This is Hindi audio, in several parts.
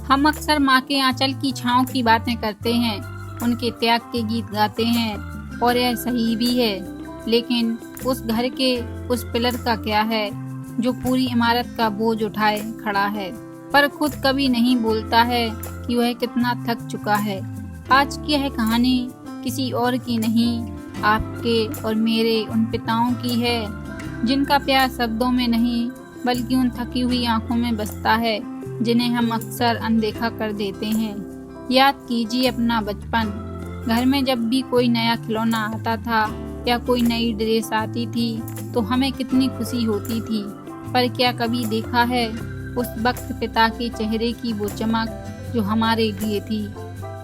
हम अक्सर माँ के आंचल की छाँव की बातें करते हैं, उनके त्याग के गीत गाते हैं और यह सही भी है। लेकिन उस घर के उस पिलर का क्या है जो पूरी इमारत का बोझ उठाए खड़ा है, पर खुद कभी नहीं बोलता है कि वह कितना थक चुका है। आज की यह कहानी किसी और की नहीं, आपके और मेरे उन पिताओं की है, जिनका प्यार शब्दों में नहीं बल्कि उन थकी हुई आंखों में बसता है, जिन्हें हम अक्सर अनदेखा कर देते हैं। याद कीजिए अपना बचपन। घर में जब भी कोई नया खिलौना आता था या कोई नई ड्रेस आती थी तो हमें कितनी खुशी होती थी। पर क्या कभी देखा है उस वक्त पिता के चेहरे की वो चमक जो हमारे लिए थी?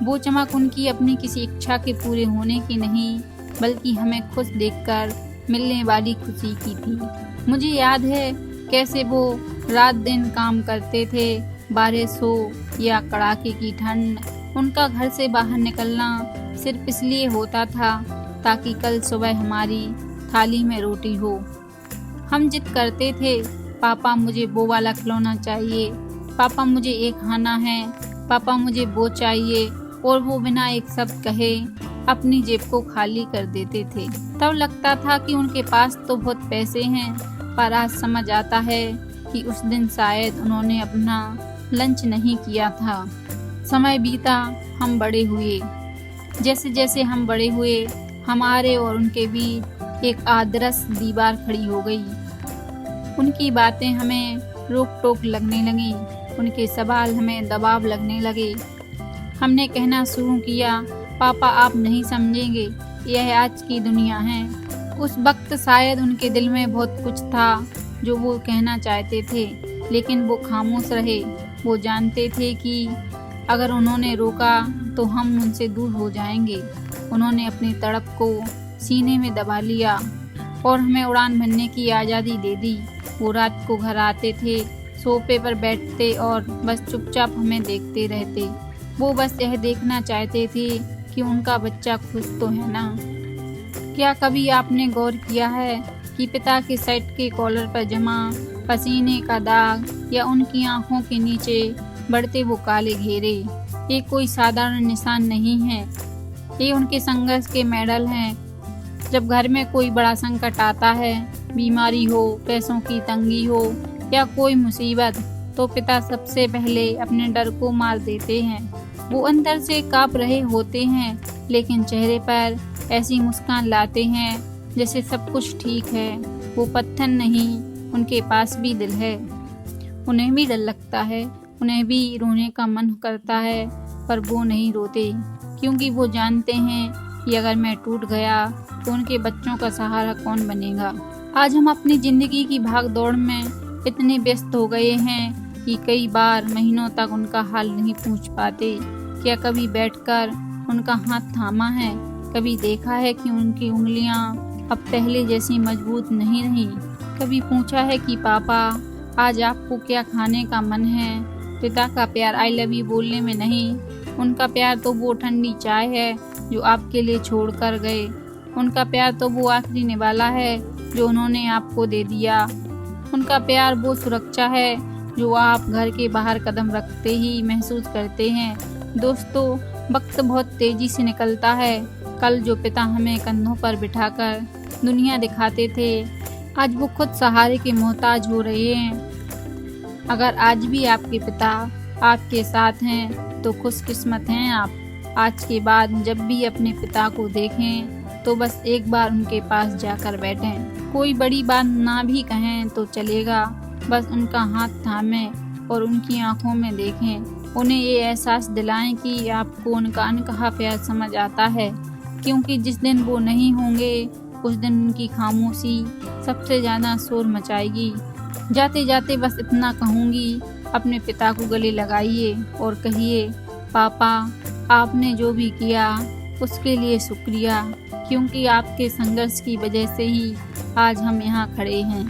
वो चमक उनकी अपनी किसी इच्छा के पूरे होने की नहीं, बल्कि हमें खुश देखकर मिलने वाली खुशी की थी। मुझे याद है कैसे वो रात दिन काम करते थे, बारिश हो या कड़ाके की ठंड। उनका घर से बाहर निकलना सिर्फ इसलिए होता था ताकि कल सुबह हमारी थाली में रोटी हो। हम जिद करते थे, पापा मुझे वो वाला खिलौना चाहिए, पापा मुझे ये खाना है, पापा मुझे वो चाहिए, और वो बिना एक शब्द कहे अपनी जेब को खाली कर देते थे। तब लगता था कि उनके पास तो बहुत पैसे हैं, पर आज समझ आता है कि उस दिन शायद उन्होंने अपना लंच नहीं किया था। समय बीता, हम बड़े हुए। जैसे जैसे हम बड़े हुए, हमारे और उनके बीच एक आदर्श दीवार खड़ी हो गई। उनकी बातें हमें रोक टोक लगने लगी, उनके सवाल हमें दबाव लगने लगे। हमने कहना शुरू किया, पापा आप नहीं समझेंगे, यह आज की दुनिया है। उस वक्त शायद उनके दिल में बहुत कुछ था जो वो कहना चाहते थे, लेकिन वो खामोश रहे। वो जानते थे कि अगर उन्होंने रोका तो हम उनसे दूर हो जाएंगे। उन्होंने अपनी तड़प को सीने में दबा लिया और हमें उड़ान भरने की आज़ादी दे दी। वो रात को घर आते थे, सोफे पर बैठते और बस चुपचाप हमें देखते रहते। वो बस यह देखना चाहते थे कि उनका बच्चा खुश तो है ना। क्या कभी आपने गौर किया है कि पिता के शर्ट के कॉलर पर जमा पसीने का दाग या उनकी आंखों के नीचे बढ़ते वो काले घेरे, ये कोई साधारण निशान नहीं है, ये उनके संघर्ष के मेडल हैं। जब घर में कोई बड़ा संकट आता है, बीमारी हो, पैसों की तंगी हो या कोई मुसीबत, तो पिता सबसे पहले अपने डर को मार देते हैं। वो अंदर से कांप रहे होते हैं, लेकिन चेहरे पर ऐसी मुस्कान लाते हैं जैसे सब कुछ ठीक है। वो पत्थर नहीं, उनके पास भी दिल है। उन्हें भी डर लगता है, उन्हें भी रोने का मन करता है, पर वो नहीं रोते, क्योंकि वो जानते हैं कि अगर मैं टूट गया तो उनके बच्चों का सहारा कौन बनेगा। आज हम अपनी जिंदगी की भाग दौड़ में इतने व्यस्त हो गए हैं कि कई बार महीनों तक उनका हाल नहीं पूछ पाते। क्या कभी बैठकर उनका हाथ थामा है? कभी देखा है कि उनकी उंगलियां अब पहले जैसी मजबूत नहीं रही? कभी पूछा है कि पापा आज आपको क्या खाने का मन है? पिता का प्यार आई लव यू बोलने में नहीं, उनका प्यार तो वो ठंडी चाय है जो आपके लिए छोड़ कर गए। उनका प्यार तो वो आखिरी निवाला है जो उन्होंने आपको दे दिया। उनका प्यार वो सुरक्षा है जो आप घर के बाहर कदम रखते ही महसूस करते हैं। दोस्तों, वक्त बहुत तेजी से निकलता है। कल जो पिता हमें कंधों पर बिठाकर दुनिया दिखाते थे, आज वो खुद सहारे के मोहताज हो रहे हैं। अगर आज भी आपके पिता आपके साथ हैं तो खुशकिस्मत हैं आप। आज के बाद जब भी अपने पिता को देखें तो बस एक बार उनके पास जाकर बैठें। कोई बड़ी बात ना भी कहें तो चलेगा, बस उनका हाथ थामें और उनकी आंखों में देखें। उन्हें ये एहसास दिलाएं कि आपको उनका अनकहा प्यार समझ आता है, क्योंकि जिस दिन वो नहीं होंगे उस दिन उनकी खामोशी सबसे ज़्यादा शोर मचाएगी। जाते जाते बस इतना कहूँगी, अपने पिता को गले लगाइए और कहिए, पापा आपने जो भी किया उसके लिए शुक्रिया, क्योंकि आपके संघर्ष की वजह से ही आज हम यहाँ खड़े हैं।